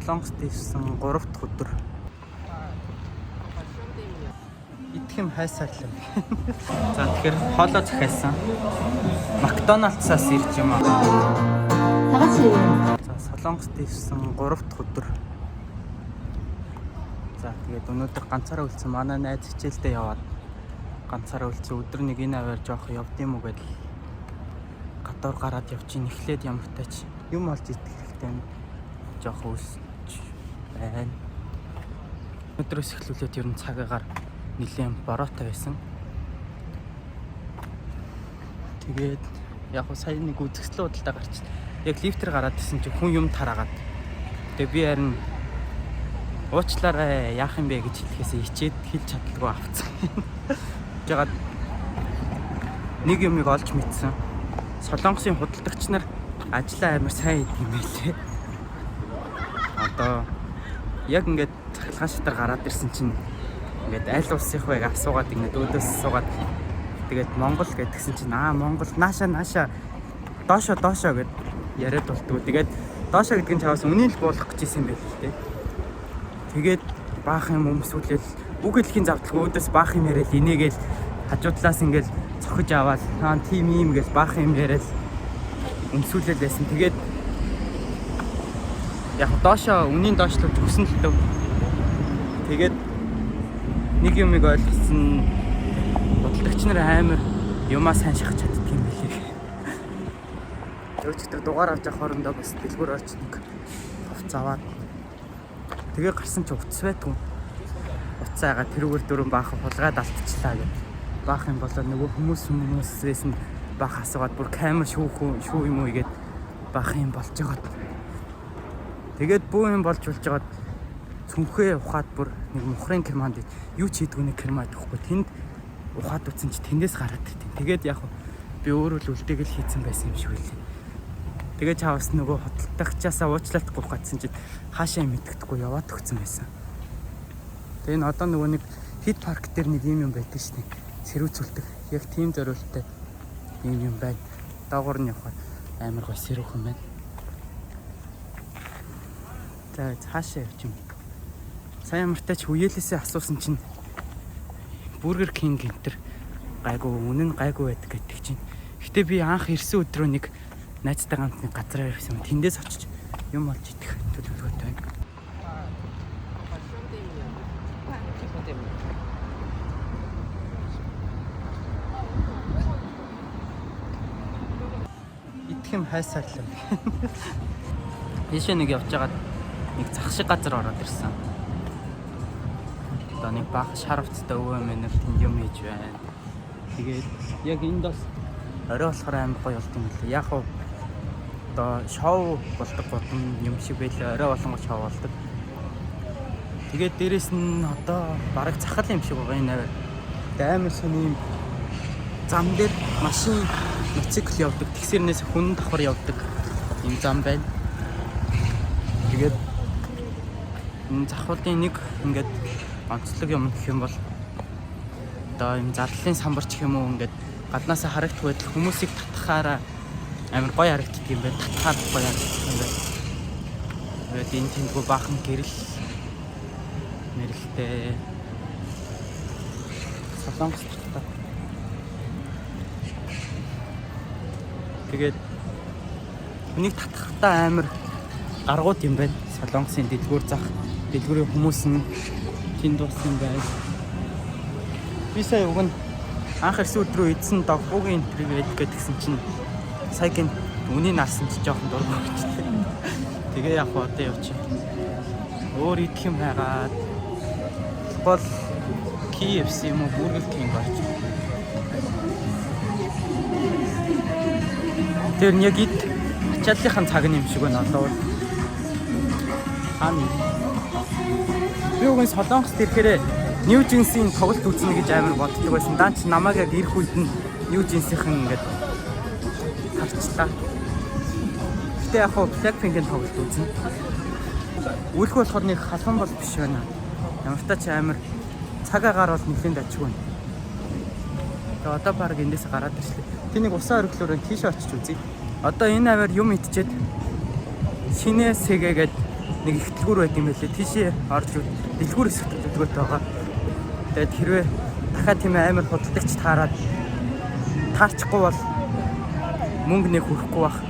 Солонгост ирсэн 3 дахь өдөр. Идэх юм хайсаалаа. За тэгэхээр хоолоо захиалсан. Макдоналдсаас ирж юм аа. За Солонгост ирсэн 3 дахь өдөр. За тэгээд өнөөдөр ганцаараа үлдсэн манай найз хичээлдээ яваад ганцаараа үлдсэн өдөр нэг энэ аваар жоох явд юм уу гэдэл гадуур гараад явчихын эхлээд ямар тач юм олж идэх хэрэгтэй юм жоох үлсэж байна. Өдрөөс эхлүүлээд ер нь цагаагаар нэлээд бороотой байсан. Тэгээд яг хөө сая нэг үзэсгэлэн худалдаа гарч яг лифтээр гараад исэн чинь хүн юм тараагаад. Тэгээд би харин уучлаарай яах юм бэ гэж хэлэхээсээ ичээд хэлж чадлагүй авцсан. Жагаад нэг юмыг олж мэдсэн. Солонгосын худалдагч нар ажлаа амар сайн хийдэг юм байлээ. Одоо яг ингээд цахилгаан шатар гараад ирсэн чинь ингээд аль улсынх вэ гэж асуугаад ингээд өөдөөс суугаад тэгээд Монгол гэдгсэн чинь Монгол нааша доошо гэд яриад болтгоо. Тэгээд доошо гэдэг нь чаваас үнийн л буулгах гэж исэн байл л дээ. Тэгээд баах юм өмсүүлэл үг хэлхийн завдлага өөдөөс баах юм яриад инээгээл хажуудлаас ингээд цохиж аваад тим юм гэж баах юм яриад өмсүүлэл байсан. Тэгээд яг доошо үнийн доошлуулж өгсөн л дөө. Тэгээд нэг юмыг ойлгосон бодлогч нар амар юмаа сайн шахаж чаддаг юм билээ. Өчигдөр дугаар авч явах хоорондоо бас дэлгүүр орч нэг хувц аваад тэгээ гарсан ч утас байдгүй. Утсаагаа тэрүүгээр дөрөв баахан хулгаад алдчихлаа гэж. Баах юм болоо нөгөө хүмүүсээс нь баах асуугаад бүр камер шүү юм уу гэгээд баах юм болж байгаад. Тэгээд бүү юм болж байгаад цүнхээ ухаад бүр нэг мухрын керманд юу ч хийдгүү нэг кермад өгөхгүй. Тэнд ухаад утсан чи тэндээс гараад иртээ. Тэгээд яг би өөрөө л үлдээгэл хийцэн байсан юм шиг үлээ. Тэгээд чавс нөгөө хөдөлтөгчаасаа уучлалт гуйх гацсан чи хаашаа мэддэхгүй яваад өгсөн байсан. Тэгээд одоо нөгөө нэг хит парк дээр нэг юм байдаг шнэ. Сэрүүцүүлдэг. Яг тийм зориулттай юм байна. Доогуур нь явахад амар гой сэрүүхэн байна. За хаашаа явчих юм. Сайн ямартайч үеэлээсээ асуусан чинь Burger King гэнтэр гайгүй үнэн гайгүй байдаг гэдэг чинь. Гэтэ би анх ирсэн өдрөө нэг найзтай ганц нэг газараар ирсэн. Тэндээс очиж юм олж идэх төлөвлөгөөтэй байна. Идэх юм хайсаалаа. Ийшээ нэг явж байгаад нэг зах шиг газар ороод ирсэн. Одоо нэг бага шарвцтай өвөө мэнэр тэнд юм хийж байна. Тэгээд яг энд бас орой болохоор амар гоё болт юм лээ. Яг хуу одоо шоу болдог болон юм шиг байлаа. Орой болонгоо шоу болдог. Тэгээд дээрэс нь одоо бараг цахал юм шиг байгаа энэ амар сони юм зам дээр машин моцикл явдаг. Тэгсэрнээс хүн давхар явдаг юм зам байна. Тэгээд энэ захвалын нэг ингээд онцлог юм гэх юм бол одоо юм зарлалын самбарч гэх юм уу ингээд гаднаасаа харагдах байтал хүмүүсийг татхаараа амар гоё харагддаг юм байна. Татхаар гоё харагддаг юм байна. Тэгээд энэ тэндгүй баахан гэрэл нэрэлтэй Солонгос татдаг. Тэгээд хүнийг татхтаа амар гаргууд юм байна. Солонгосын дэлгүүрийн хүмүүс нь тэнд бас юм байна. Би сая уг нь анх ирсэн өдрөө эдсэн догбуугийн интервью гэдгсэн чинь саягийн үнийн нарсан ч жоохон дургүй болчихлоо. Тэгээ яг одоо явчих. Өөр идэх юм хайгаад бол KFC юм уу Burger King гарч. Тэр яг ид ачааллынхан цаг юм шиг байна одоо. Би уг нь Солонгост ирэхээр New Jeans-ийн тоглолт үзнэ гэж амар боддог байсан. Даа чи намайг яг ирэх үед нь New Jeans-ийн ингээд харчлаа. Гэтэ яг Blackpink-ийн тоглолт үзнэ. Үлгэх болохоор нэг халуун бол биш байна. Ямар ч тач амар цагаагаар бол нэлийн дажгүй байна. Тэгээ одоо баг эндээс гараад ирлээ. Тэнийг усаа өргөлөөр тийш очиж үзье. Одоо энэ аваар юм идчихэд шинэ сэгээгээд нэг их дэлгүүр байт юм байлээ. Тийшээ орж дэлгүүр хэсэгт дэлгүүртэй байгаа. Тэгээд хэрвээ дахиад тийм амар худалдагч таарад таарчихгүй бол мөнгө нэг хүрхгүй бах.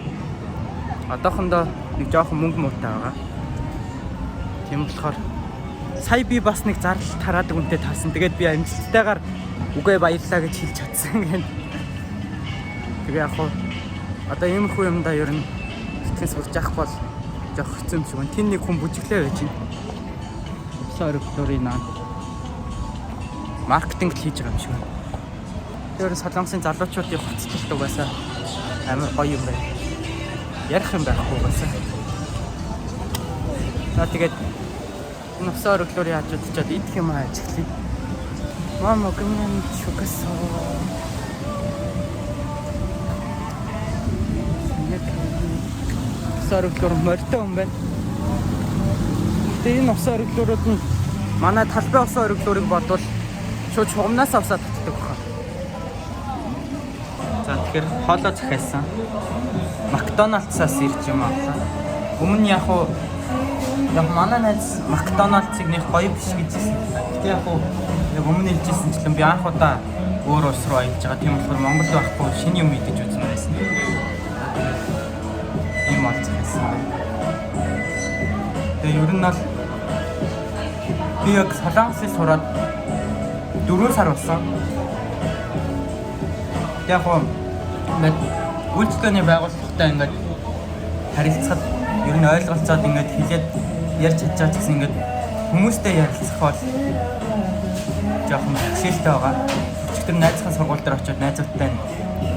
Одоохондоо нэг жоохон мөнгө муутай байгаа. Тийм болохоор сая би бас нэг зарлал тараад үнтэй таарсан. Тэгээд би амжилттайгаар үгээ баярлаа гэж хэлж чадсан гэн. Тэгээ яг хуу одоо ийм их юмдаа ер нь сэтгэл сурж явах бол жоох хэцүү юм шиг байна. Тин нэг хүн бүжиглээ байж байна. Сорогторын наа. Маркетинг хийж байгаа юм шиг байна. Тэр солонгосын залуучуудын хувцалт угаасаа амар гоё юм байна. Ярих юм байхгүй угаасаа. Тэгээд нөхсөр өглөөрийн хажууд очиод идэх юм ажиглая. Мама гэмэн шукасо. Нөхсөр өглөөр морьтой юм байна. Тэгээ энэ нөхсөр өглөөрүүд нь манай талбай нөхсөр өглөөрийг бодвол шууд чугамнаас авсаад татдаг байна. За тэгэхээр хоолоо захиалсан. Макдоналдсаас ирж юм авлаа. Өмнө яг манай найз Макдоналдсыг нэг гоё биш гэж хэлсэн. Гэтэ яг өмнө хэлжсэн ч би анх удаа өөр улс руу аялж байгаа. Тийм болохоор Монгол байхгүй шинэ юм идэж үзмээр байсан. Ийм болчихсон. Тэгээ ер нь бол би яг Солонгосыг сураад 4 сар болсон. Яг ингээд үйлчлэгээний байгууллагатай ингээд харилцахад ер нь ойлголцоод ингээд хэлээд ярьж чадчих гэсэн ингээд хүмүүстэй ярилцах бол жоохон хэцэлтэй байгаа. Өчигдөр найзхан сургууль дээр очиод найзуудтай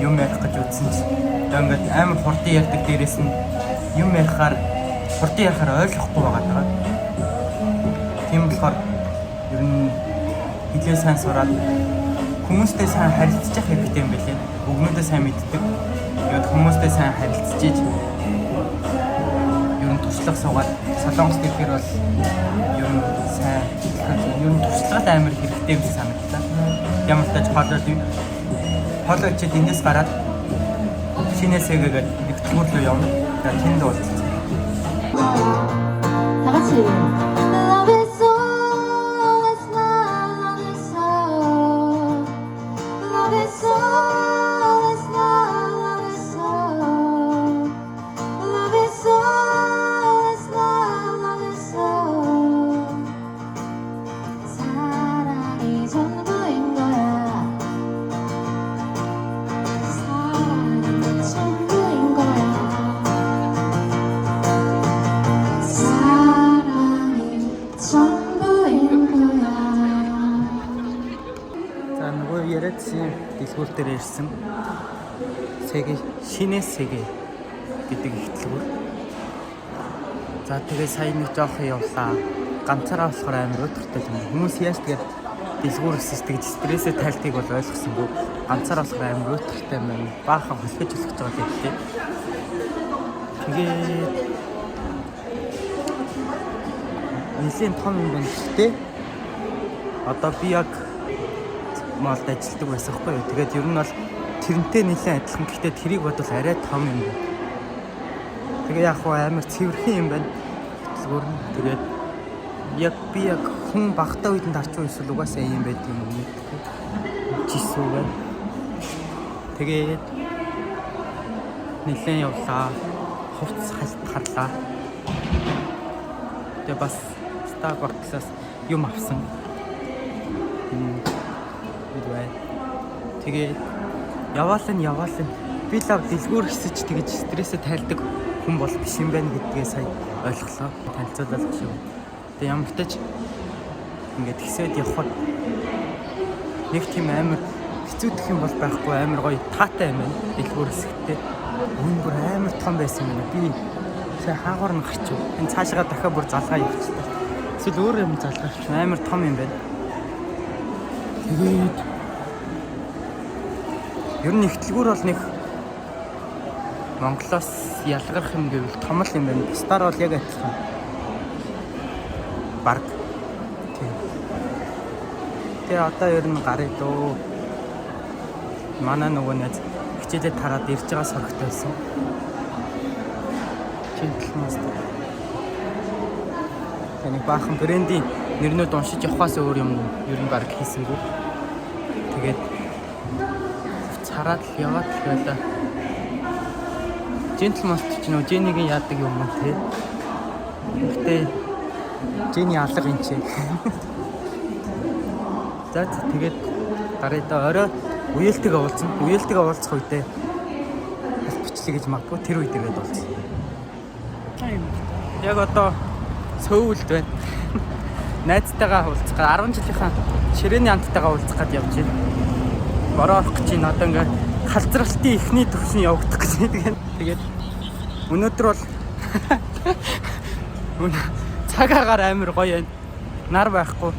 юм ярих гэж үзсэн чинь ингээд амар хурдан ярьдаг, дээрээс нь юм ярихаар хурдан ярихаар ойлгохгүй байгаа. Тийм болохоор ер нь хэлээ сайн сураад хүмүүстэй сайн харилцах хэрэгтэй юм билээ. Өгнүүдээ сайн мэддэг. Тэгээд хүмүүстэй сайн харилцаж ийж ер нь туршлага суугаад Солонгос гэхээр бол ер нь сайн ер нь туршлагад амар хэрэгтэй юм шиг санагдлаа. Ямар ч тач хоолойч эндээс гараад шинэсээгээд нэг төвөр рүү явна. Тэгээд тэнд уулзсан. 다같이 дэлгүүр дээр ирсэн Сэгэ шинэ Сэгэ гэдэг их дэлгүүр. За тэгээ сая нэг жоохон явлаа. Ганцаараа болохоор амар өдөртэй юм. Хүмүүс яаж тэгээд дэлгүүр өсөж тэгж стрессээ тайлтыг бол ойлгосонгүй. Ганцаараа болохоор амар өдөртэй юм. Баахан холхиж өсөж байгаа юм лээ. Тэгээд нэлийн том юм байна гэхдээ одоо би яг малд ажилладаг байсан хгүй юу. Тэгээд ер нь бол тэрнтэй нэлээд адилхан. Гэхдээ тэрийг бодвол арай том юм байна. Тэгээ яг амар цэвэрхэн юм байна. Зүгээр нь тэгээд яг би яг хүн багтаа үедэнд арчуу эсвэл угаасаа юм байд юм уу гэдэггүй. Жисүү байна. Тэгээд нэлээд явлаа. Хувцас харлаа. Тэгээ бас Starbucks-аас юм авсан. Тэгээд яваал нь би лав дэлгүүр хэсэж тэгэж стрессээ тайлдаг хүн бол биш юм байна гэдгээ сая ойлголоо. Танилцуулаад гэж юм. Тэгээд ямар ч тач ингээд хэсээд явхад нэг тийм амар хэцүүдэх юм бол байхгүй, амар гоё таатай юм байна. Дэлгүүр хэсэгтээ үн бүр амар том байсан юм байна. Би сая хаагуур нь гарч юу. Энэ цаашгаа дахиад бүр залгаа явчихсан. Эсвэл өөр юм залгаач амар том юм байна. Тэгээд ер нь их дэлгүүр бол нэг Монголоос ялгарх юм гэвэл том л юм байна. Бусдаар бол яг адилхан. Бараг. Тэгээ одоо ер нь гарыг дөө. Манай нөгөө нэг хичээлээ тараад ирж байгаа сорогтой байсан. Чинтэл мастер. Таны баахан брендийн нэрнүүд уншиж явахаас өөр юм ер нь баг хийсэнгүү. Тэгээд цараад л яваад л байлаа. Gentleman ч нөө Jenny-гийн яадаг юм уу те. Гэтэ Jenny алга юм чи. За тэгээд дараадаа орой үеэлтэйгээ уулзсан. Үеэлтэйгээ уулзах үедээ бичлээ гэж магадгүй тэр үед тэгээд уулзсан. Яг одоо Сөүлд байна. Найзтайгаа уулзах га 10 жилийнхаа ширээний амттайгаа уулзах гээд явж байна. Бороо орох гэж байна. Одоо ингээ халзралтын ихний төвшин явагдах гэж байна. Тэгээд өнөөдөр бол цагаагаар амар гоё байна. Нар байхгүй.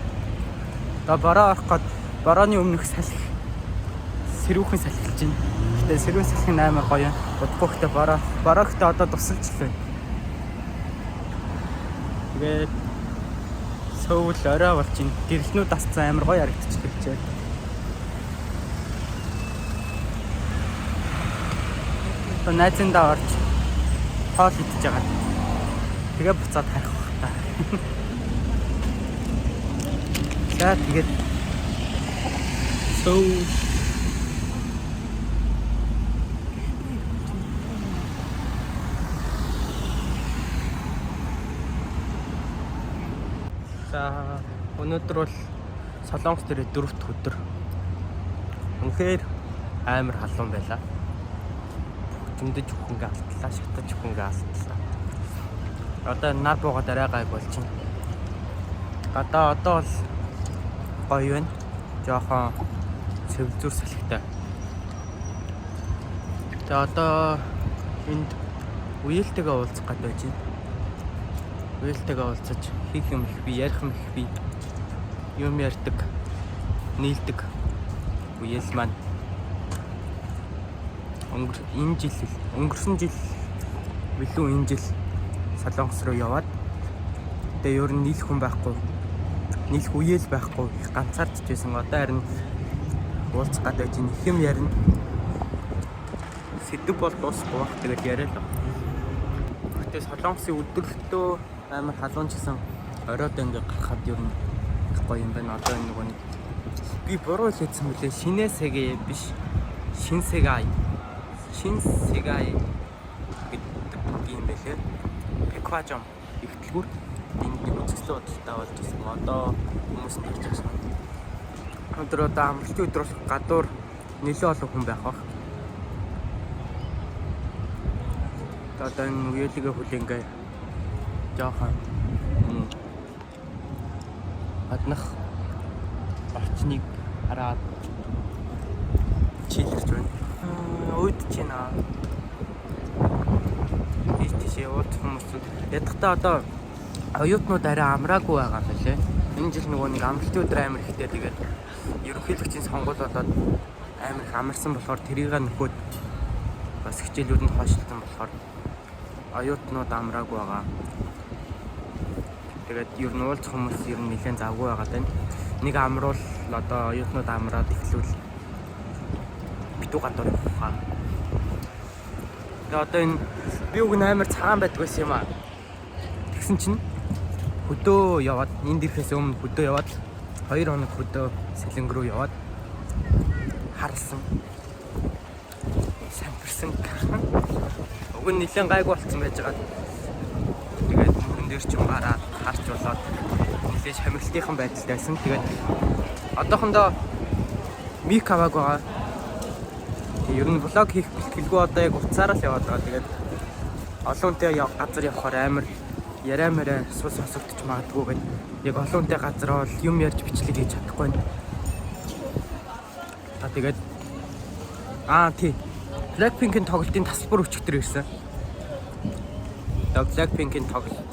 Одоо бороо орох гээд борооны өмнөх салхи сэрүүхэн салхилж байна. Гэтэ сэрүүн салхи амар гоё байна. Удахгүй ихтэй бороо ихтэй одоо тусалж л байна. Тэгээд Сөүл орой болж ин гэрэлнүүд асцсан амар гоё харагдчихлээ гэж. Одоо найзандаа орж хоол идэж байгаа. Тэгээ буцаад харах байх та. За тэгээд Сөүл өнөөдөр бол Солонгос дээр 4-р өдөр. Үнэхээр амар халуун байлаа. Зөндөж бүхэнгээ алтлаа, шатаж бүхэнгээ алтлаа. Одоо нар буугаад арай гайг болж байна. Одоо бол гоё байна. Жохон цэвзүр салхитай. Тэгээ одоо энд үеэлтэйгээ уулзах гээд байж байна. Үеэлтэйгээ уулзаж хийх юм их би, ярих юм их би. Юм ярьдаг, нийлдэг үеэл маань өнгөрсөн жил билүү энэ жил Солонгос руу яваад тэгээ ер нь нийлэх хүн байхгүй, нийлэх үеэл байхгүй их ганцаардж байсан. Одоо харин уулзах гэдэг чинь их юм ярина. Сэдв бол дуусахгүй баг. Тэгээд яриа л. Гэтэ Солонгосын өдөрлөлтөө амар халуун ч гэсэн оройд ингээ гарахад ер нь гоё юм байна. Одоо нөгөө нэг би буруу хэлсэн мөлий шинэсэгээ биш шинсэgai гэдэг юм байлээ. Экважом их дэлгүүр энд нэг үзэсгэлэн удалтай болж ирсэн. Одоо хүмүүс нь тарж байгаа. Өнөөдөр одоо амралтын өдөр болох гадуур нэлээд олон хүн байх бах. Одоо энэ үеэлгээ хүлэнгээ жоохон аднах орчныг хараад чийлэрч байна. Уудж байна. Тийш ууд хүмүүс ядахтаа одоо оюутнууд арай амраагүй байгаа юм байна лээ. Энэ жил нөгөө нэг амралтын өдөр амар ихтэй тэгээд ерөнхийлөгчийн сонгуул болоод амар их амарсан болохоор тэрийг нөхөд бас хичээлүүд нь хойшлсон болохоор оюутнууд амраагүй байгаа. Тэгээд ер нь уулзах хүмүүс ер нь нэлээд завгүй байгаа тань. Нэг амруул одоо оюутнууд амраад эхлүүл битүү гадуур явах. Тэгээд одоо энэ би үг амар цагаан байдаг байсан юм аа. Тэгсэн чинь хөдөө яваад энд ирэхээс өмнө хөдөө яваад 2 хоног хөдөө сэлэнг рүү яваад харсан. Самбарсан. Уг нь нэлээд гайгүй болсон байж байгаа. Тэгээд мөрөн дээр ч юм гараад харч болоод нэлээд шамралтынхан байдалтай байсан. Тэгээд одоохондоо мик авааг байгаа. Ер нь влог хийх бэлтгэлгүй одоо яг уцаараа л яваад байгаа. Тэгээд олоонтэй газар явахаар амар яриамаараа сус сонсогдож магадгүй гэд яг олоонтэй газар бол юм ярьж бичлэг хийж чадахгүй байна. Тэгээд тий Blackpink-ийн тоглолтын тасалбар өчигдөр ирсэн. Blackpink-ийн тоглолт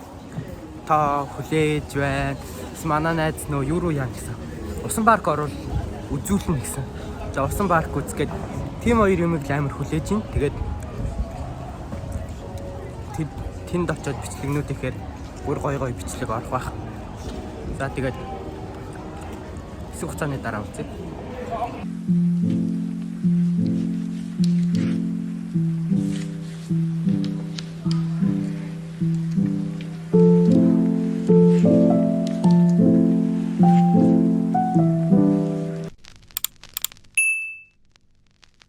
та хүлээж байна. Манай найз нөө юу руу яана гэсэн. Усан парк орвол үзүүлнэ гэсэн. За усан парк үзгээд тим хоёр юмыг амар хүлээж ин. Тэгээд тэнд очиод бичлэгнүүд ихээр бүр гоё бичлэг орох байх. За тэгээд хэсэг хугацааны дараа үзье.